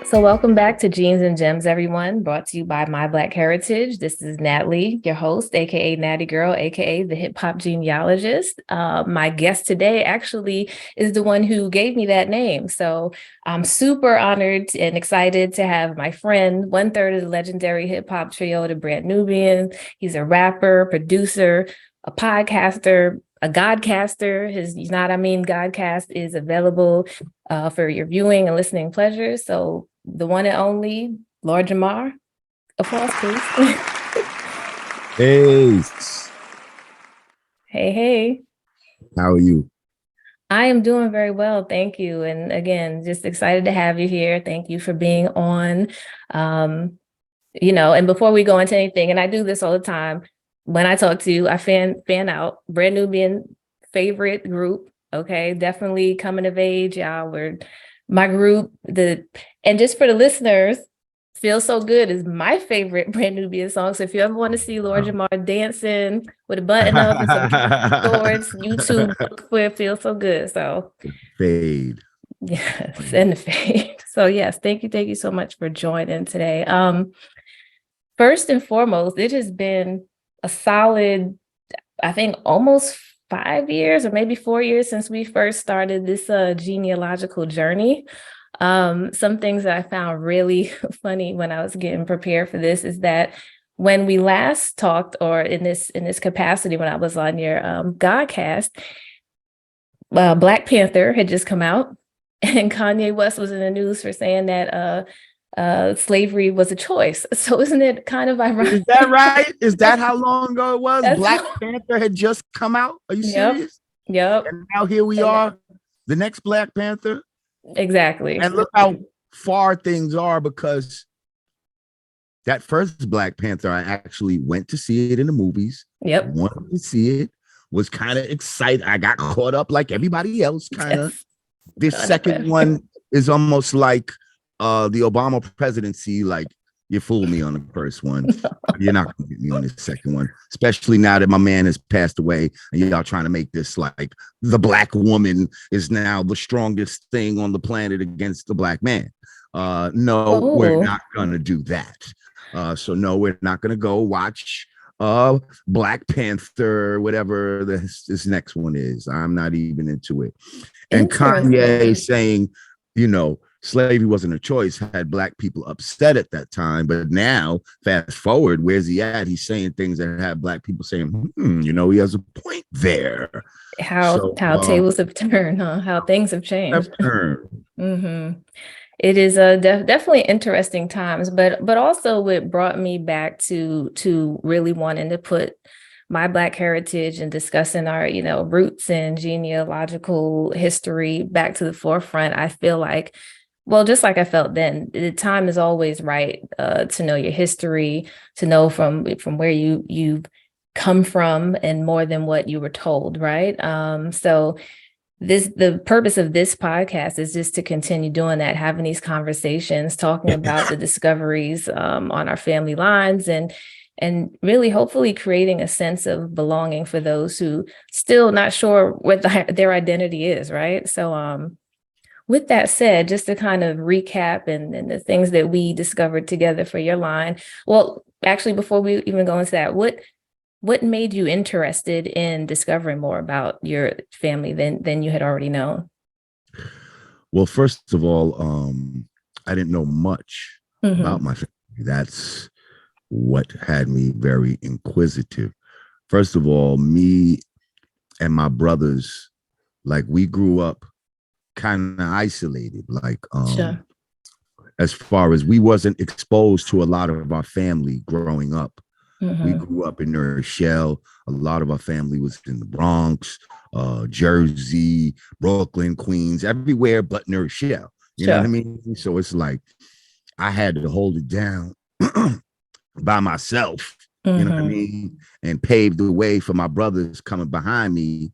So welcome back to Genes and Gems, everyone, brought to you by My Black Heritage. This is Natlee, your host, aka Natty Girl, aka the hip hop genealogist. My guest today actually is the one who gave me that name. So I'm super honored and excited to have my friend, one third of the legendary hip hop trio, the Brand Nubian. He's a rapper, producer, a podcaster, a Godcaster. His Not I Mean Godcast is available for your viewing and listening pleasure. So the one and only Lord Jamar. Applause, please. Hey, Hey. how are you? I am doing very well, thank you. And again, just excited to have you here. Thank you for being on. And before we go into anything, and I do this all the time, when I talk to you, I fan out. Brand Nubian favorite group. Okay, definitely coming of age. Y'all were my group. And just for the listeners, Feel So Good is my favorite Brand Nubian song. So if you ever want to see Lord Jamar dancing with a button up and some shorts, YouTube look for Feel So Good. So Fade. yes, and the fade. So yes, thank you so much for joining today. First and foremost, it has been a solid, I think, almost 5 years or maybe 4 years since we first started this genealogical journey. Some things that I found really funny when I was getting prepared for this is that when we last talked, or in this capacity, when I was on your Godcast, Black Panther had just come out, and Kanye West was in the news for saying that slavery was a choice. So isn't it kind of ironic? Is that right? Is that how long ago it was? Black Panther had just come out. Are you serious? Yep. And now here we are, the next Black Panther. Exactly. And look how far things are, because that first Black Panther, I actually went to see it in the movies. Yep. Wanted to see it, was kind of excited. I got caught up like everybody else, kind of. Yes. This second one is almost like the Obama presidency. Like, you fooled me on the first one. You're not gonna get me on the second one, especially now that my man has passed away and y'all trying to make this like the Black woman is now the strongest thing on the planet against the Black man. No, we're not gonna do that. So no, we're not gonna go watch Black Panther, whatever this next one is. I'm not even into it. And Kanye saying, slavery wasn't a choice, had Black people upset at that time. But now, fast forward, where's he at? He's saying things that have Black people saying, he has a point there. How tables have turned, huh? How things have changed. Mm-hmm. It is definitely interesting times, but also it brought me back to really wanting to put my Black heritage and discussing our, roots and genealogical history back to the forefront. I feel like, well, just like I felt then, the time is always right to know your history, to know from where you've come from, and more than what you were told, right? So the purpose of this podcast is just to continue doing that, having these conversations, talking about the discoveries on our family lines, and really hopefully creating a sense of belonging for those who still not sure what their identity is, right? So with that said, just to kind of recap and the things that we discovered together for your line. Well, actually, before we even go into that, what made you interested in discovering more about your family than you had already known? Well, first of all, I didn't know much about my family. That's what had me very inquisitive. First of all, me and my brothers, like, we grew up kind of isolated, like Sure. As far as we wasn't exposed to a lot of our family growing up. We grew up in New Rochelle. A lot of our family was in the Bronx, Jersey, Brooklyn, Queens, everywhere but New Rochelle. You know what I mean? So it's like I had to hold it down by myself, you know what I mean? And pave the way for my brothers coming behind me.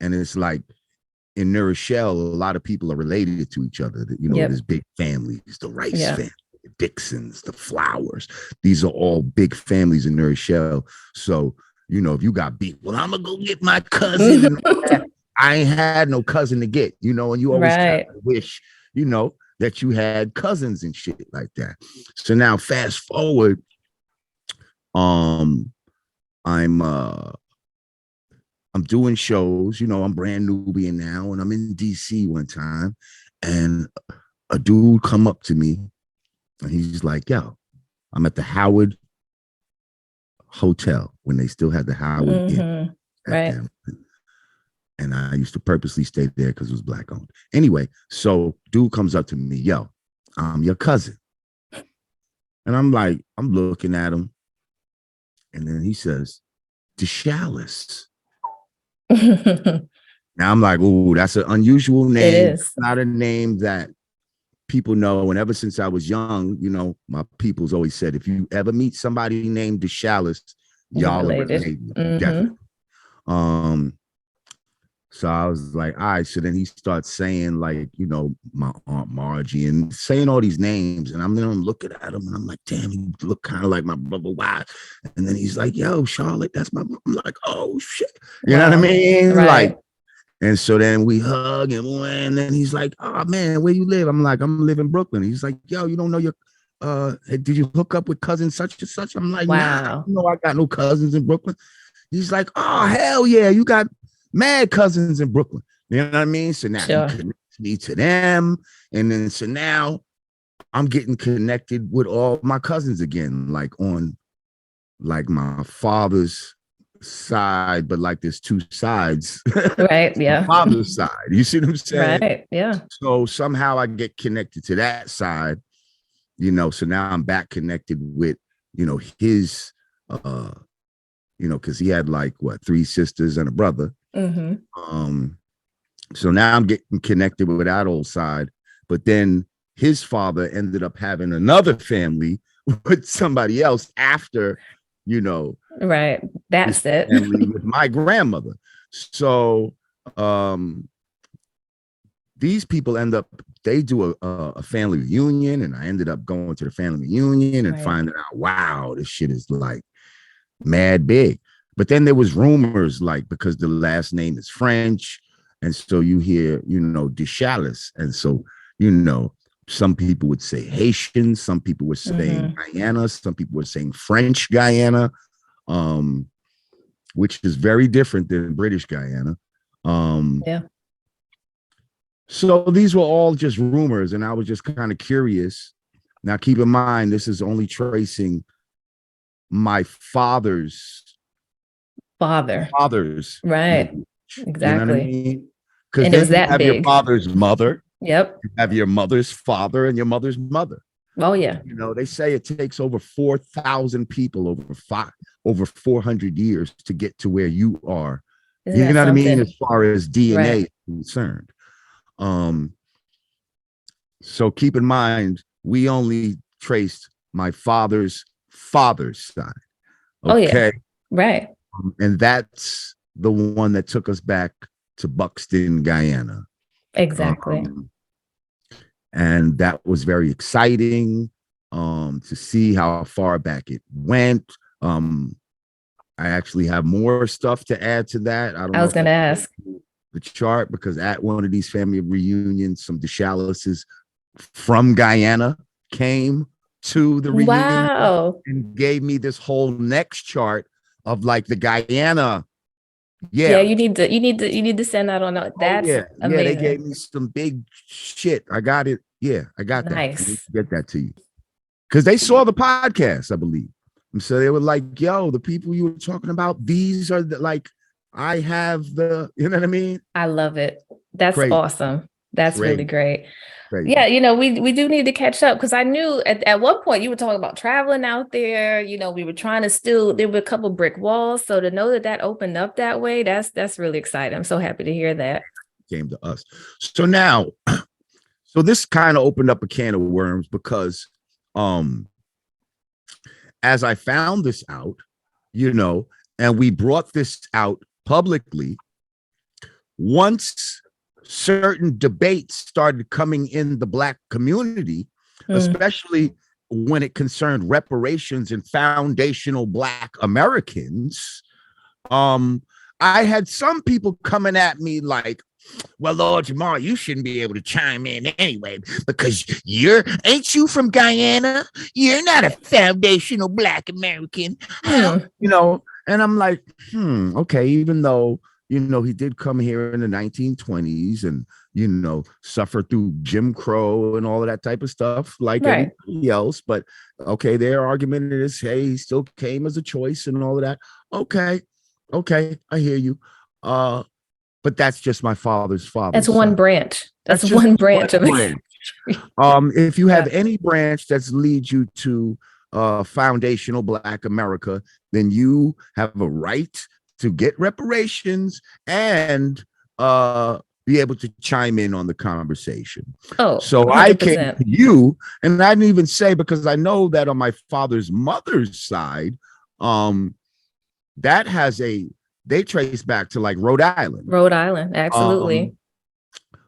And it's like, in New Rochelle, a lot of people are related to each other. There's big families, the Rice family, the Dixons, the Flowers. These are all big families in New Rochelle. So, if you got beat, well, I'm going to go get my cousin. And I ain't had no cousin to get, and you always kind of wish, that you had cousins and shit like that. So now fast forward, I'm doing shows, I'm brand Nubian now, and I'm in DC one time, and a dude come up to me, and he's like, "Yo, I'm at the Howard Hotel when they still had the Howard Inn right. And I used to purposely stay there because it was Black owned. Anyway, so dude comes up to me, "Yo, I'm your cousin," and I'm looking at him, and then he says, "DeShalis." Now I'm like, "Ooh, that's an unusual name. It is not a name that people know." And ever since I was young, my people's always said, if you ever meet somebody named DeShalis, y'all are related. Definitely. So I was like, all right. So then he starts saying, like, my Aunt Margie and saying all these names. And I'm looking at him and I'm like, damn, he look kind of like my brother. Why? And then he's like, "Yo, Charlotte, that's my mom." I'm like, "Oh shit." You know what I mean? Right. Like, and so then we hug and then he's like, "Oh man, where you live?" I'm like, "I'm live in Brooklyn." He's like, "Yo, you don't know your did you hook up with cousin such and such?" I'm like, wow. "Nah, I got no cousins in Brooklyn." He's like, "Oh, hell yeah, you got mad cousins in Brooklyn." You know what I mean? So now he connects me to them. And then so now I'm getting connected with all my cousins again, like on like my father's side, but like there's two sides. Right. Yeah. Father's side. You see what I'm saying? Right. Yeah. So somehow I get connected to that side, so now I'm back connected with, his because he had like three sisters and a brother. So now I'm getting connected with that old side, but then his father ended up having another family with somebody else after, right. That's it. Family with my grandmother. So these people they do a family reunion, and I ended up going to the family reunion and finding out, wow, this shit is like mad big. But then there was rumors, like, because the last name is French, and so you hear, DeShalis, and so, some people would say Haitian, some people were saying Guyana, some people were saying French Guyana, which is very different than British Guyana. So these were all just rumors, and I was just kind of curious. Now, keep in mind, this is only tracing my father's father. Right. Lineage. Exactly. You know what I mean? Because then you have your father's mother. Yep. You have your mother's father and your mother's mother. Oh yeah. They say it takes over 4,000 people over 400 years to get to where you are. Isn't you know what something? I mean? As far as DNA is concerned. So keep in mind, we only traced my father's side. Okay. Oh yeah. Right. And that's the one that took us back to Buxton, Guyana. Exactly. And that was very exciting to see how far back it went. I actually have more stuff to add to that. I was going to ask the chart, because at one of these family reunions, some DeShalises from Guyana came to the reunion and gave me this whole next chart of like the Guyana. Yeah, you need to send that on. That's amazing. They gave me some big shit. I got it. Yeah, I got that. I need to get that to you, because they saw the podcast, I believe. And so they were like, "Yo, the people you were talking about, these are I have the," you know what I mean? I love it. That's awesome. That's really great. Crazy. Yeah, we do need to catch up, because I knew at one point you were talking about traveling out there. We were trying to there were a couple brick walls. So to know that opened up that way, that's really exciting. I'm so happy to hear that. Came to us. So now, so this kind of opened up a can of worms, because as I found this out, and we brought this out publicly, once certain debates started coming in the Black community, especially when it concerned reparations and foundational Black Americans, I had some people coming at me like, well, Lord Jamar, you shouldn't be able to chime in anyway, because ain't you from Guyana? You're not a foundational Black American. And I'm like, okay, even though, he did come here in the 1920s and, suffer through Jim Crow and all of that type of stuff like everybody else. But okay, their argument is, hey, he still came as a choice and all of that. Okay, I hear you. But that's just my father's father. That's one branch. That's one branch of it. If you have any branch that leads you to foundational Black America, then you have a right to get reparations and be able to chime in on the conversation. So 100%. I came to you, and I didn't even say, because I know that on my father's mother's side, they trace back to like Rhode Island. Absolutely.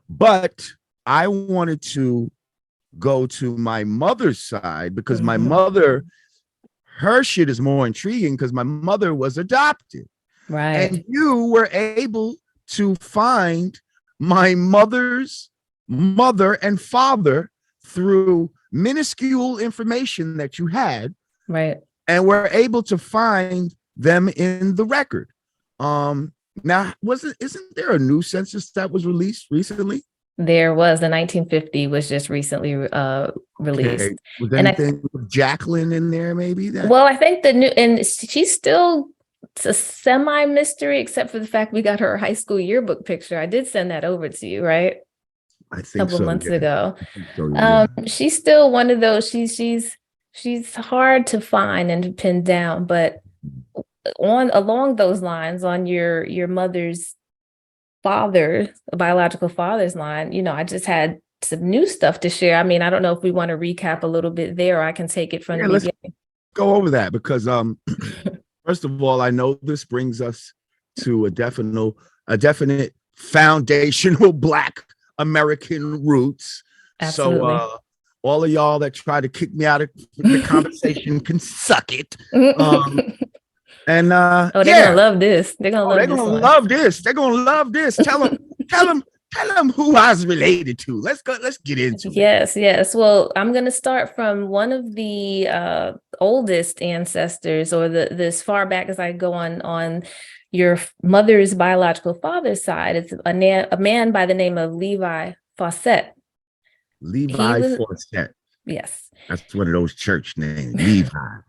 But I wanted to go to my mother's side because my mother, her shit is more intriguing because my mother was adopted. Right. And you were able to find my mother's mother and father through minuscule information that you had. Right. And were able to find them in the record. Now, isn't there a new census that was released recently? There was. The 1950 was just recently released. Okay. Was anything with Jacqueline in there, maybe? Well, I think and she's still a semi-mystery, except for the fact we got her high school yearbook picture. I did send that over to you, right? I think a couple of months ago. So, yeah. She's still one of those. She's hard to find and to pin down, but along those lines, on your mother's biological father's line, I just had some new stuff to share. I mean, I don't know if we want to recap a little bit there, or I can take it from the beginning. Let's go over that because first of all, I know this brings us to a definite foundational Black American roots. Absolutely. So all of y'all that try to kick me out of the conversation can suck it. And they're gonna love this. They're gonna love this. They're gonna love this. Tell them who I was related to. Let's get into it. Yes. Well, I'm gonna start from one of the oldest ancestors, or as far back as I go on your mother's biological father's side. It's a man by the name of Levi Fawcett. Fawcett. Yes. That's one of those church names,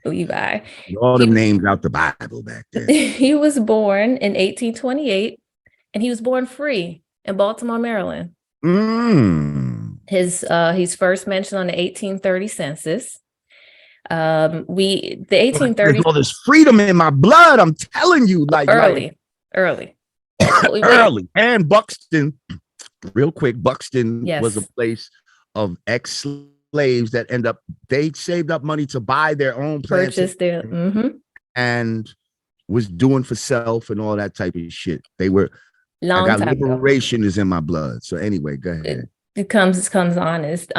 Levi. All the names out the Bible back then. He was born in 1828, and he was born free in Baltimore, Maryland. He's first mentioned on the 1830 census. The 1830. All this freedom in my blood. I'm telling you, early. And Buxton, real quick, Buxton was a place of ex-slaves that they saved up money to buy their own purchase there, and was doing for self and all that type of shit. They were liberation is in my blood. So anyway, go ahead. It comes honest.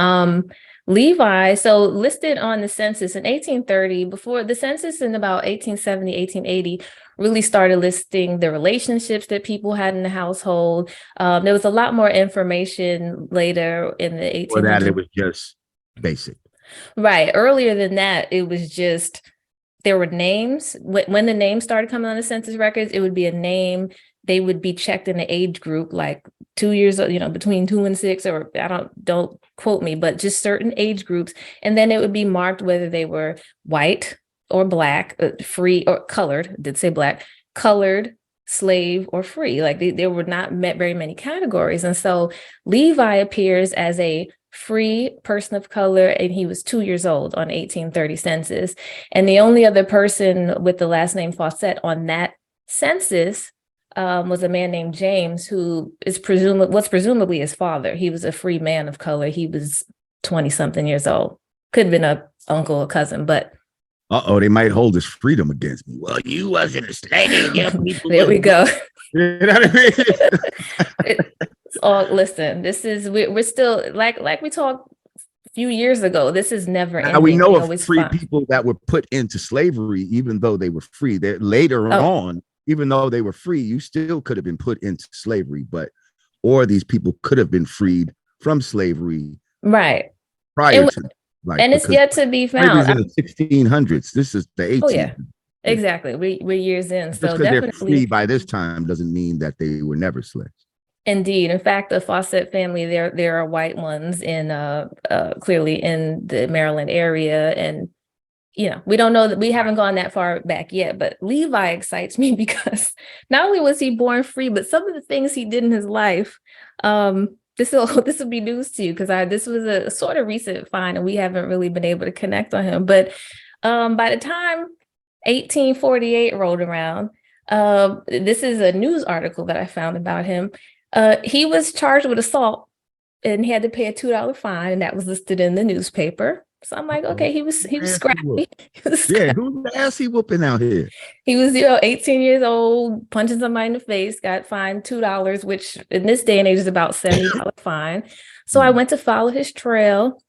Levi, so listed on the census in 1830, before the census in about 1870, 1880, really started listing the relationships that people had in the household. There was a lot more information later in the 1800s. For that, it was just basic. Right. Earlier than that, it was just, there were names. When the names started coming on the census records, it would be a name. They would be checked in the age group, like 2 years, between 2 and 6, or don't quote me, but just certain age groups. And then it would be marked whether they were white or Black, free or colored, did say Black, colored, slave, or free. Like there were not very many categories. And so Levi appears as a free person of color, and he was 2 years old on 1830 census. And the only other person with the last name Fawcett on that census was a man named James, who was presumably his father. He was a free man of color. He was 20-something years old. Could have been a uncle or cousin, but they might hold his freedom against me. Well, you wasn't a slave. There we go. You know what I mean? Listen, we're still like we talked a few years ago. This is never ending. Now we know of free people that were put into slavery, even though they were free. Later on, even though they were free, you still could have been put into slavery. But or these people could have been freed from slavery Right. prior to, like, And it's yet to be slavery's found. in the 1600s. This is the 1800s. Oh yeah, exactly. We're years in, Just so because they're definitely. free by this time doesn't mean that they were never slaves. Indeed. In fact, the Fawcett family, there are white ones in clearly in the Maryland area. And we don't know that, we haven't gone that far back yet, but Levi excites me because not only was he born free, but some of the things he did in his life, this will be news to you, because this was a sort of recent find and we haven't really been able to connect on him. But by the time 1848 rolled around, this is a news article that I found about him. He was charged with assault and he had to pay a $2 fine, and that was listed in the newspaper. So I'm like, okay, he was scrappy. Yeah, who's the ass he whooping out here? He was 18 years old, punching somebody in the face, got fined $2, which in this day and age is about $70 fine. So I went to follow his trail.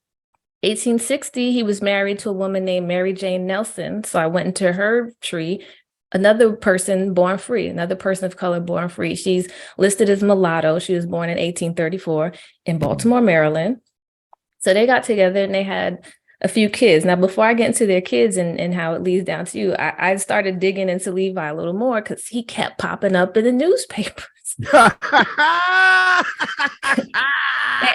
1860, he was married to a woman named Mary Jane Nelson. So I went into her tree. Another person born free, another person of color born free. She's listed as mulatto. She was born in 1834 in Baltimore, Maryland. So they got together and they had a few kids. Now, before I get into their kids and how it leads down to you, I started digging into Levi a little more because he kept popping up in the newspapers. In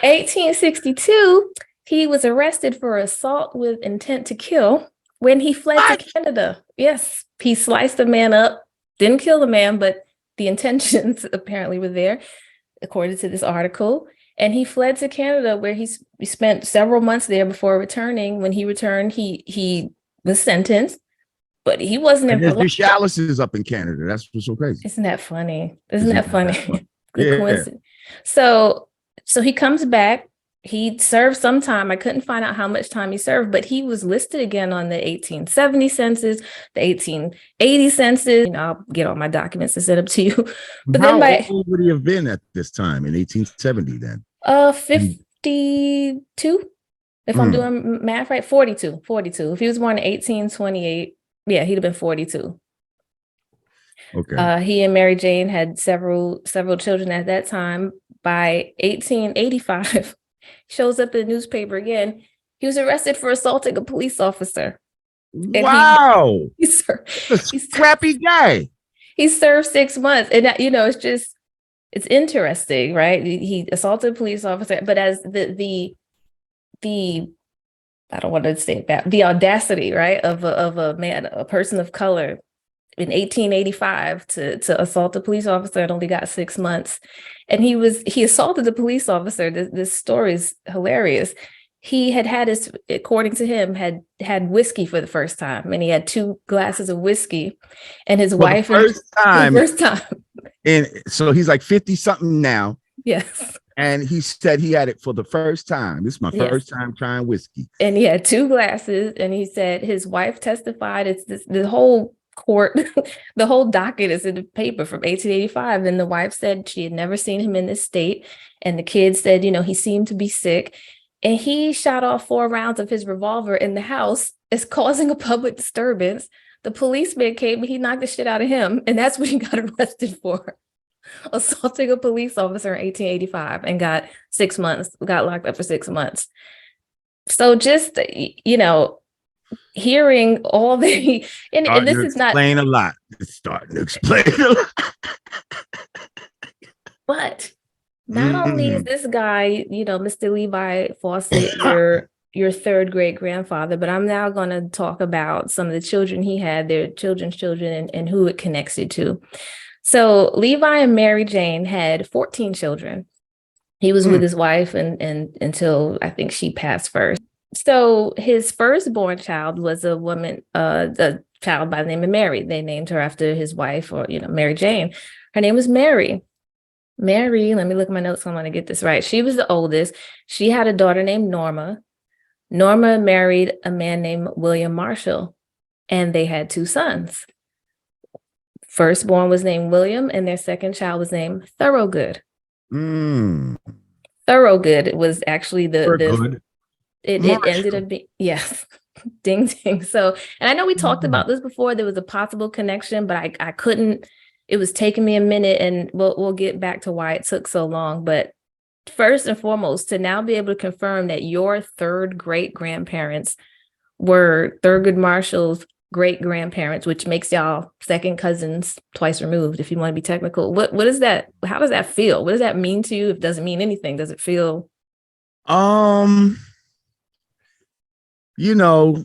1862, he was arrested for assault with intent to kill when he fled to Canada. Yes, he sliced a man up, didn't kill the man, but the intentions apparently were there, according to this article. And he fled to Canada, where he spent several months there before returning. When he returned, he was sentenced, but he wasn't in. There's Chalice is up in Canada. That's what's so crazy. Isn't that funny? Isn't that funny? Good coincidence. So he comes back. He served some time. I couldn't find out how much time he served, but he was listed again on the 1870 census, the 1880 census. I'll get all my documents to send up to you. But how old would he have been at this time in 1870 then? 52, if I'm doing math right. 42. If he was born in 1828, yeah, he'd have been 42. Okay. He and Mary Jane had several children at that time. By 1885, shows up in the newspaper again. He was arrested for assaulting a police officer. Wow. He's a scrappy guy. He served 6 months. And it's interesting, right? He assaulted a police officer, but as the I don't want to say that, the audacity, right, of a man, a person of color in 1885 to assault a police officer and only got 6 months. And he assaulted the police officer. This story is hilarious. He had according to him, had whiskey for the first time, and he had 2 glasses of whiskey, and his wife first time. And so he's like 50 something now. Yes. And he said he had it for the first time. This is my first time trying whiskey. And he had 2 glasses, and he said his wife testified. It's the whole court, the whole docket is in the paper from 1885. And the wife said she had never seen him in this state. And the kids said, he seemed to be sick. And he shot off 4 rounds of his revolver in the house as causing a public disturbance. The policeman came and he knocked the shit out of him. And that's what he got arrested for. Assaulting a police officer in 1885 and got 6 months, got locked up for 6 months. So just, hearing all the, and this is not. Explain a lot. It's starting to explain a lot. But not only is this guy, Mr. Levi Fawcett, your 3rd great grandfather, but I'm now going to talk about some of the children he had, their children's children, and who it connects you to. So Levi and Mary Jane had 14 children. He was with his wife and until I think she passed first. So his firstborn child was a woman, a child by the name of Mary. They named her after his wife, or Mary Jane. Her name was Mary. Mary, let me look at my notes so I'm going to get this right. She was the oldest. She had a daughter named Norma. Norma married a man named William Marshall, and they had 2 sons. Firstborn was named William, and their second child was named Thorogood. Thorogood was actually it ended up being, yes, ding, ding. So, and I know we talked about this before, there was a possible connection, but I couldn't it was taking me a minute, and we'll get back to why it took so long. But first and foremost, to now be able to confirm that your third great grandparents were Thurgood Marshall's great grandparents, which makes y'all second cousins twice removed, if you want to be technical. What is that? How does that feel? What does that mean to you? If it doesn't mean anything, does it feel? You know,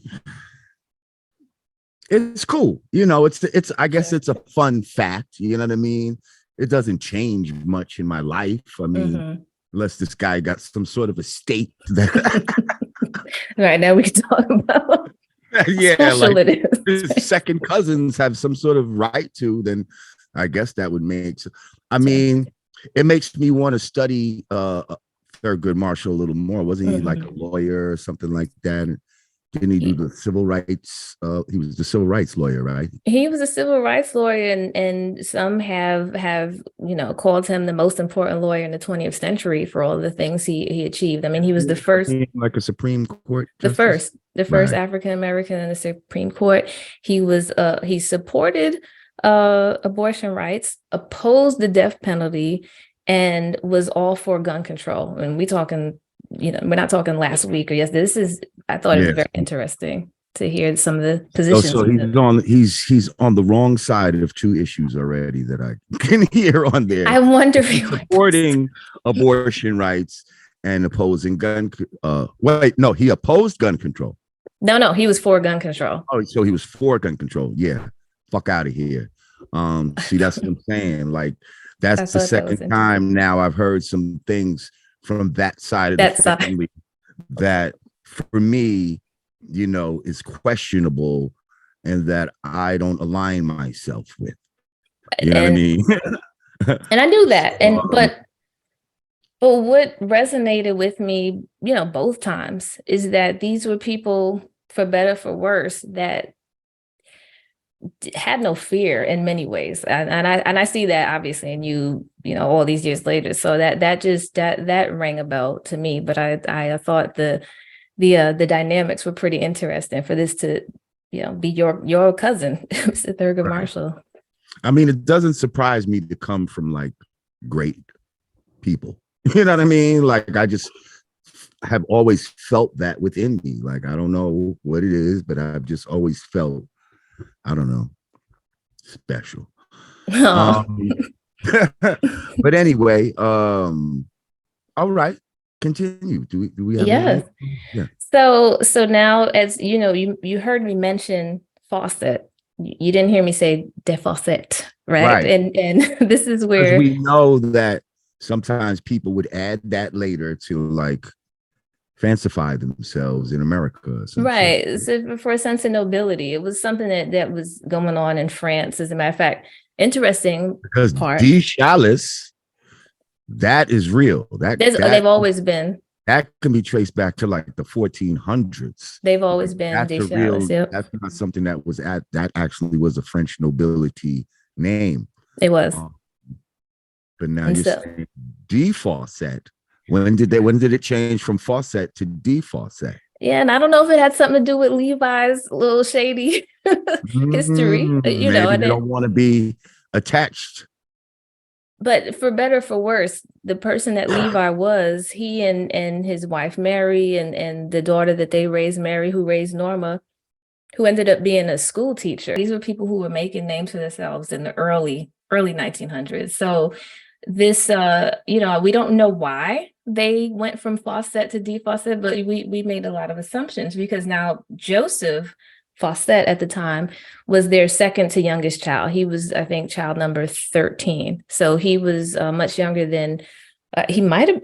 it's cool. You know, it's I guess it's a fun fact. You know what I mean? It doesn't change much in my life. I mean, unless this guy got some sort of estate that right now we can talk about yeah, like his second cousins have some sort of right to, then I guess that would make sense. I mean, it makes me want to study Thurgood Marshall a little more. Wasn't he like a lawyer or something like that? Didn't he do the civil rights? He was the civil rights lawyer, right? He was a civil rights lawyer, and some have called him the most important lawyer in the 20th century for all the things he achieved. I mean, he was the first, like a Supreme Court justice? the first African American in the Supreme Court. He was he supported abortion rights, opposed the death penalty, and was all for gun control. And we talking, we're not talking last week or yesterday. This is, I thought it was very interesting to hear some of the positions. So he's on the wrong side of two issues already that I can hear on there. I wonder if he's supporting abortion rights and opposing he opposed gun control. No, he was for gun control. Oh, so he was for gun control. Yeah. Fuck out of here. See, that's what I'm saying. Like, that's the second time now I've heard some things from that side of the family that for me, is questionable and that I don't align myself with. You know what I mean? And I knew that. But what resonated with me, both times, is that these were people, for better, for worse, that had no fear in many ways. And I see that obviously in you, all these years later. So that rang a bell to me. But I thought the dynamics were pretty interesting for this to, be your cousin, Mr. Thurgood Marshall. I mean, it doesn't surprise me to come from like great people. You know what I mean? Like, I just have always felt that within me. Like, I don't know what it is, but I've just always felt, I don't know, special. But anyway, all right, continue. Do we have yeah. So now, as you heard me mention faucet. You didn't hear me say defaucet, right? And this is where we know that sometimes people would add that later to like fancify themselves in America. Right. So for a sense of nobility, it was something that was going on in France. As a matter of fact, interesting because de Chalice, that is real. They've always been. That can be traced back to like the 1400s. They've always been de Chalice. That's not something that was that actually was a French nobility name. It was. But now you're saying de Fawcett. When did it change from Fawcett to de Fawcett? Yeah, and I don't know if it had something to do with Levi's little shady history. Maybe they don't want to be attached. But for better, for worse, the person that Levi was, he and his wife Mary and the daughter that they raised, Mary, who raised Norma, who ended up being a school teacher. These were people who were making names for themselves in the early 1900s. So this, we don't know why they went from Fawcett to de Fawcett, but we made a lot of assumptions because now Joseph Fawcett at the time was their second to youngest child. He was, I think, child number 13. So he was much younger than he might have.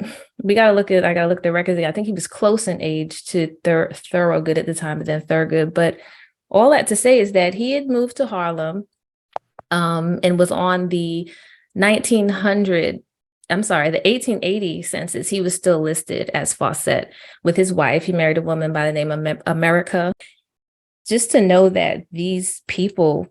I gotta look at the records. I think he was close in age to Thorogood at the time, but then Thurgood. But all that to say is that he had moved to Harlem and was on the 1880 census. He was still listed as Fawcett with his wife. He married a woman by the name of America. Just to know that these people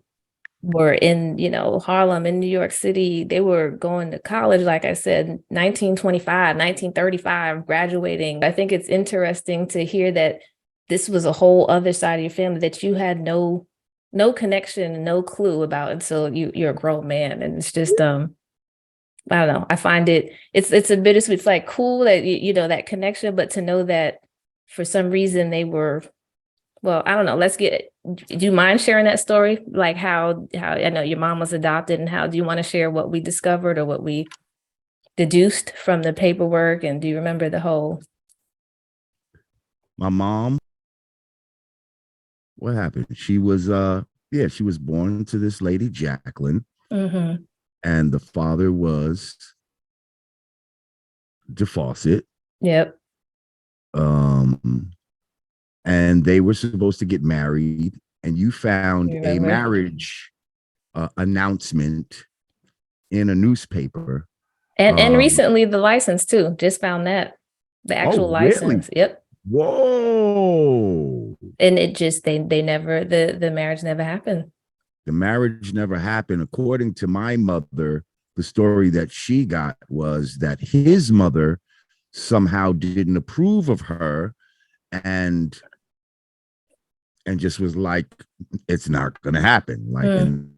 were in, Harlem, in New York City, they were going to college, like I said, 1925, 1935, graduating. I think it's interesting to hear that this was a whole other side of your family that you had no no connection, no clue about until you're a grown man. And it's just I don't know. I find it's a bittersweet. It's like cool that you know that connection, but to know that for some reason they were, well, I don't know. Do you mind sharing that story? Like how I know your mom was adopted, and how do you want to share what we discovered or what we deduced from the paperwork? And do you remember the whole? My mom, what happened? She was she was born to this lady, Jacqueline, Mm-hmm. and the father was DeFawcett. Yep. And they were supposed to get married, and you found You a remember? marriage announcement in a newspaper. And recently the license too. Just found that. The Oh, actual really? license. Yep. Whoa. And it just they never the marriage never happened. The marriage never happened. According to my mother, the story that she got was that his mother somehow didn't approve of her, and just was like, it's not gonna happen. Like, and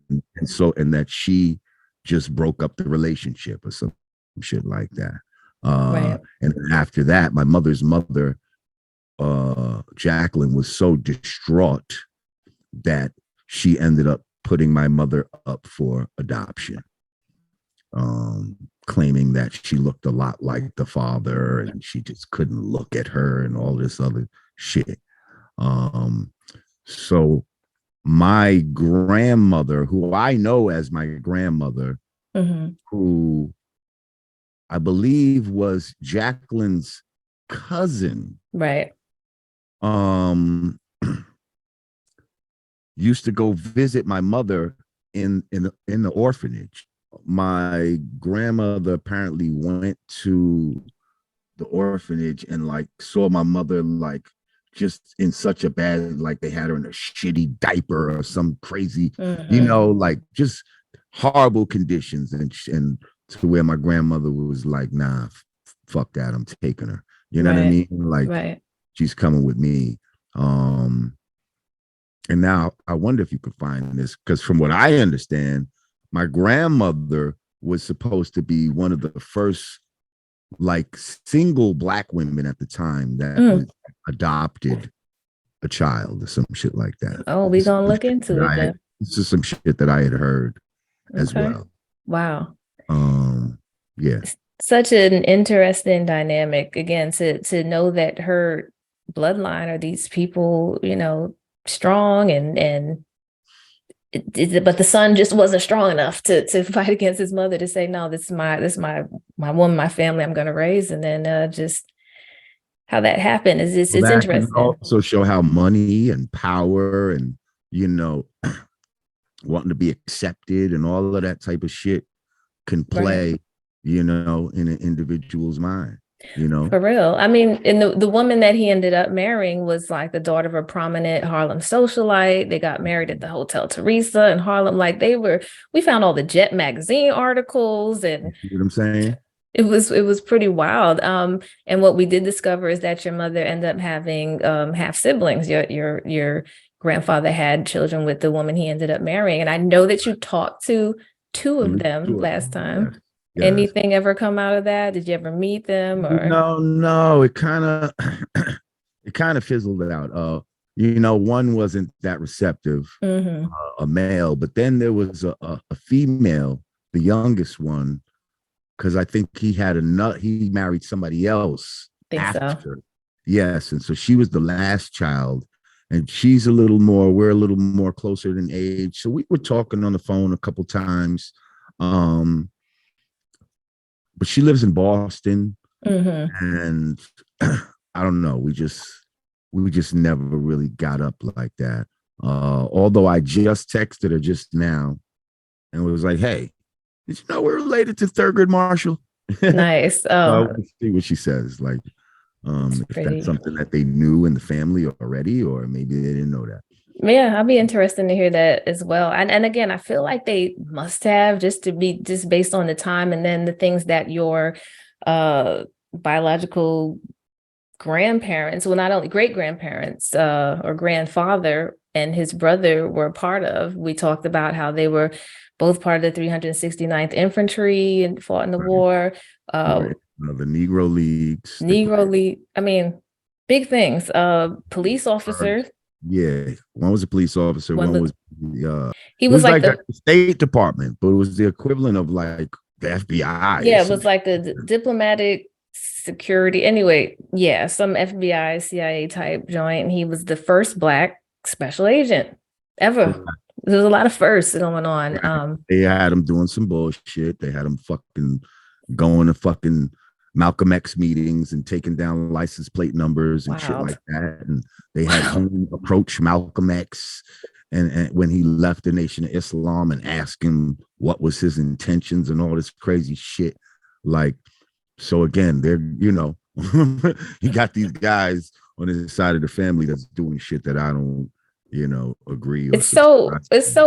that she just broke up the relationship or some shit like that. Right. And after that, my mother's mother, Jacqueline, was so distraught that she ended up putting my mother up for adoption, claiming that she looked a lot like the father and she just couldn't look at her and all this other shit. So my grandmother, who I know as my grandmother, who I believe was Jacqueline's cousin, Right. used to go visit my mother in the orphanage. My grandmother apparently went to the orphanage and like saw my mother like just in such a bad, like they had her in a shitty diaper or some crazy, like just horrible conditions, and to where my grandmother was like, nah, fuck that, I'm taking her. You know what I mean? Like, she's coming with me. And now I wonder if you could find this, because from what I understand, my grandmother was supposed to be one of the first like single black women at the time that was adopted a child or some shit like that. Oh, we gonna look into it then. This is some shit that I had heard as well. Wow. Yeah. Such an interesting dynamic, again, to know that her bloodline are these people, strong and but the son just wasn't strong enough to fight against his mother, to say, no, this is my woman, my family I'm gonna raise. And then just how that happened is it's interesting. Can also show how money and power and wanting to be accepted and all of that type of shit can play, in an individual's mind. For real. I mean, and the woman that he ended up marrying was like the daughter of a prominent Harlem socialite. They got married at the Hotel Teresa in Harlem. Like we found all the Jet magazine articles, and you know what I'm saying? It was pretty wild. And what we did discover is that your mother ended up having half siblings. Your grandfather had children with the woman he ended up marrying. And I know that you talked to two of them last time. Yes. Yes. Anything ever come out of that? Did you ever meet them? Or no, it kind of fizzled out. One wasn't that receptive, a male, but then there was a female, the youngest one, because I think he married somebody else after. So. Yes, and so she was the last child, and we're a little more closer in age. So we were talking on the phone a couple times. But she lives in Boston, and I don't know. We just never really got up like that. Although I just texted her just now, and was like, "Hey, did you know we're related to Thurgood Marshall?" Nice. Oh, let's see what she says. Like, if that's something that they knew in the family already, or maybe they didn't know that. Yeah, I'll be interested to hear that as well. And again, I feel like they must have, just based on the time and then the things that your biological grandparents, well, not only great grandparents or grandfather and his brother were part of. We talked about how they were both part of the 369th Infantry and fought in the war. The Negro Leagues. Negro League. I mean, big things. Police officer. Yeah, one was a police officer. One was he was like the State Department, but it was the equivalent of like the FBI. Yeah, it was like the diplomatic security. Anyway, yeah, some FBI, CIA type joint. He was the first Black special agent ever. There's a lot of firsts going on. They had him doing some bullshit. They had him fucking going to fucking Malcolm X meetings and taking down license plate numbers and shit like that. And they had him approach Malcolm X and when he left the Nation of Islam and ask him what was his intentions and all this crazy shit. Like, so again, they're, you know, you got these guys on his side of the family that's doing shit that I don't, you know, agree. It's so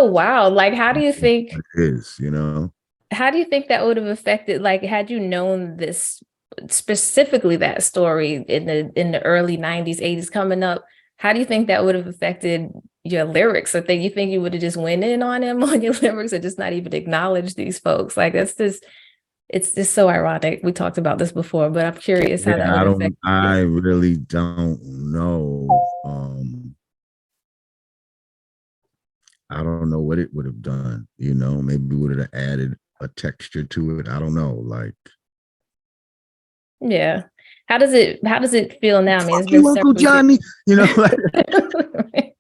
wild. Like, how do you think it is, you know? How do you think that would have affected, like, had you known this, specifically that story in the early 90s, 80s coming up, how do you think that would have affected your lyrics? Or you think you would have just went in on him on your lyrics or just not even acknowledge these folks? Like, it's just so ironic. We talked about this before, but I'm curious how that would affect you. I really don't know. I don't know what it would have done, you know, maybe would have added a texture to it. I don't know. Like, yeah. How does it feel now? I mean, fuck you, Uncle Johnny, you know, like,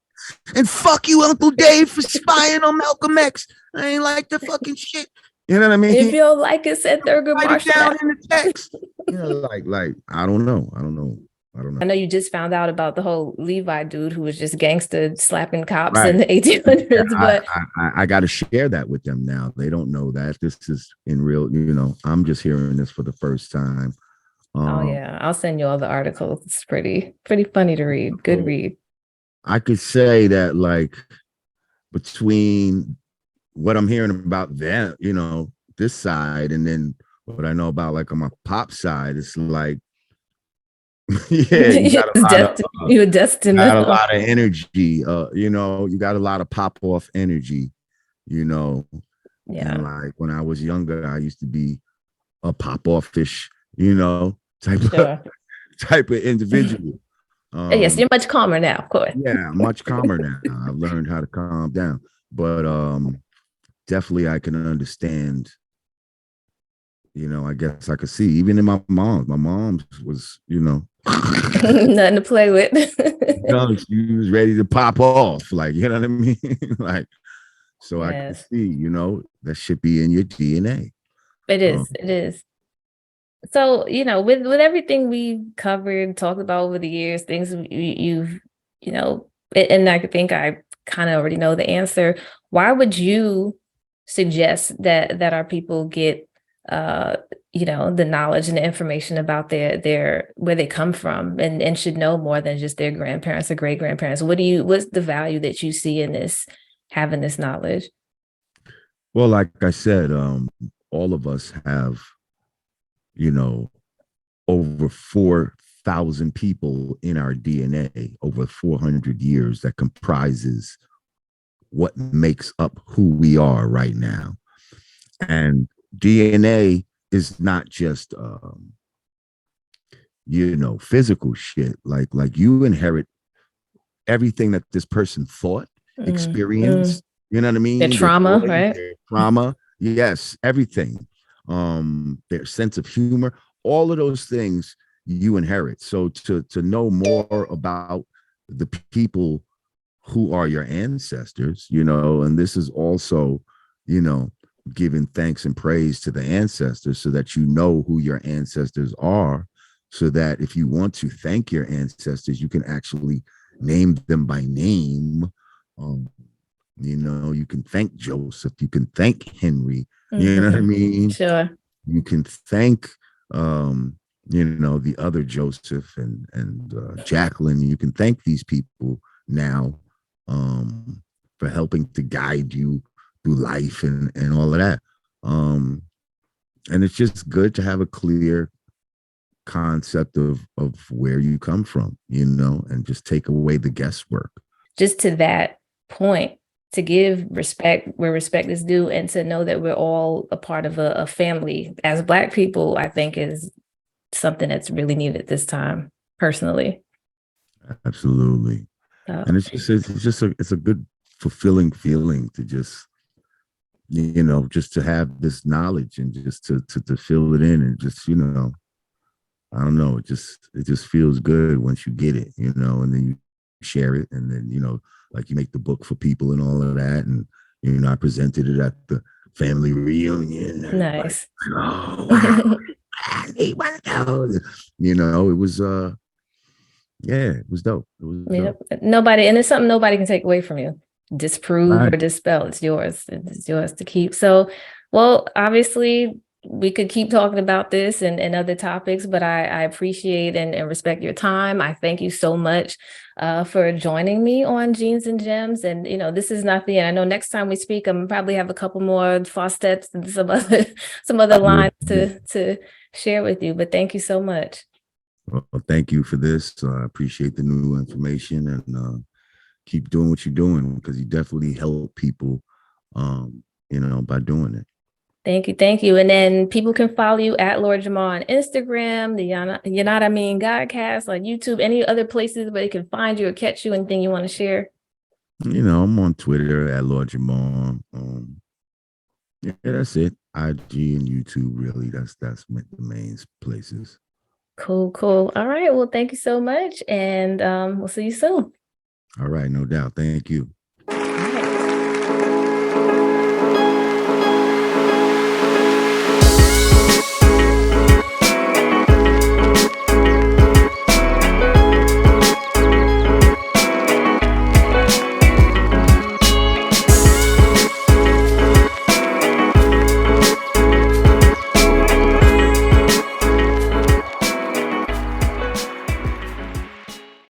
and fuck you, Uncle Dave, for spying on Malcolm X. I ain't like the fucking shit. You know what I mean? If you don't like it, said Thurgood Marshall down in the text. You know, like I don't know. I know you just found out about the whole Levi dude who was just gangster slapping cops in the 1800s. But I got to share that with them now. They don't know that this is in real. You know, I'm just hearing this for the first time. Oh yeah, I'll send you all the articles. It's pretty funny to read. Good read. I could say that, like, between what I'm hearing about that, you know, this side, and then what I know about, like, on my pop side, it's like, yeah, you got a lot of energy. You know, you got a lot of pop off energy. You know, yeah. And like when I was younger, I used to be a pop off-ish, you know, type of individual. Yes, you're much calmer now, of course. Yeah, much calmer now. I've learned how to calm down, but definitely I can understand. You know, I guess I could see even in my mom's was, you know, nothing to play with. She was ready to pop off, like, you know what I mean? Like, so yes. I can see, you know, that should be in your DNA. It is. So, you know, with everything we've covered, talked about over the years, things you've, you know, and I think I kind of already know the answer. Why would you suggest that our people get you know, the knowledge and the information about their where they come from and should know more than just their grandparents or great grandparents? What's the value that you see in this, having this knowledge? Well, like I said, all of us have, you know, over 4,000 people in our DNA, over 400 years, that comprises what makes up who we are right now. And DNA is not just you know, physical shit. Like you inherit everything that this person thought, experienced, you know what I mean? Their trauma, right? Their trauma, yes, everything. Their sense of humor, all of those things you inherit. So to know more about the people who are your ancestors, you know, and this is also, you know, giving thanks and praise to the ancestors so that you know who your ancestors are, so that if you want to thank your ancestors, you can actually name them by name. You know, you can thank Joseph, you can thank Henry, you know what I mean? Sure. You can thank you know, the other Joseph and Jacqueline. You can thank these people now for helping to guide you through life and all of that. And it's just good to have a clear concept of where you come from, you know, and just take away the guesswork. Just to that point, to give respect where respect is due, and to know that we're all a part of a family as Black people, I think is something that's really needed at this time, personally. Absolutely. And it's a good fulfilling feeling to just, just to have this knowledge and just to fill it in and just, I don't know, it just feels good once you get it, and then you share it, and then, like you make the book for people and all of that. And, I presented it at the family reunion. Nice. Like, oh, wow. I need one of those. It was, it was dope. It was dope. Nobody, and it's something nobody can take away from you, disprove or dispel. It's yours. It's yours to keep. So, well, obviously, we could keep talking about this and other topics, but I appreciate and respect your time. I thank you so much for joining me on Genes and Gems. And, this is not the end. I know next time we speak, I'm probably have a couple more steps and some other lines to share with you. But thank you so much. Well, thank you for this. I appreciate the new information, and keep doing what you're doing, because you definitely help people, by doing it. Thank you. Thank you. And then people can follow you at Lord Jamar on Instagram, the Yanat Amin Godcast on YouTube, any other places where they can find you or catch you, anything you want to share? I'm on Twitter at Lord Jamar. That's it. IG and YouTube, really. That's the main places. Cool. All right. Well, thank you so much. And we'll see you soon. All right. No doubt. Thank you.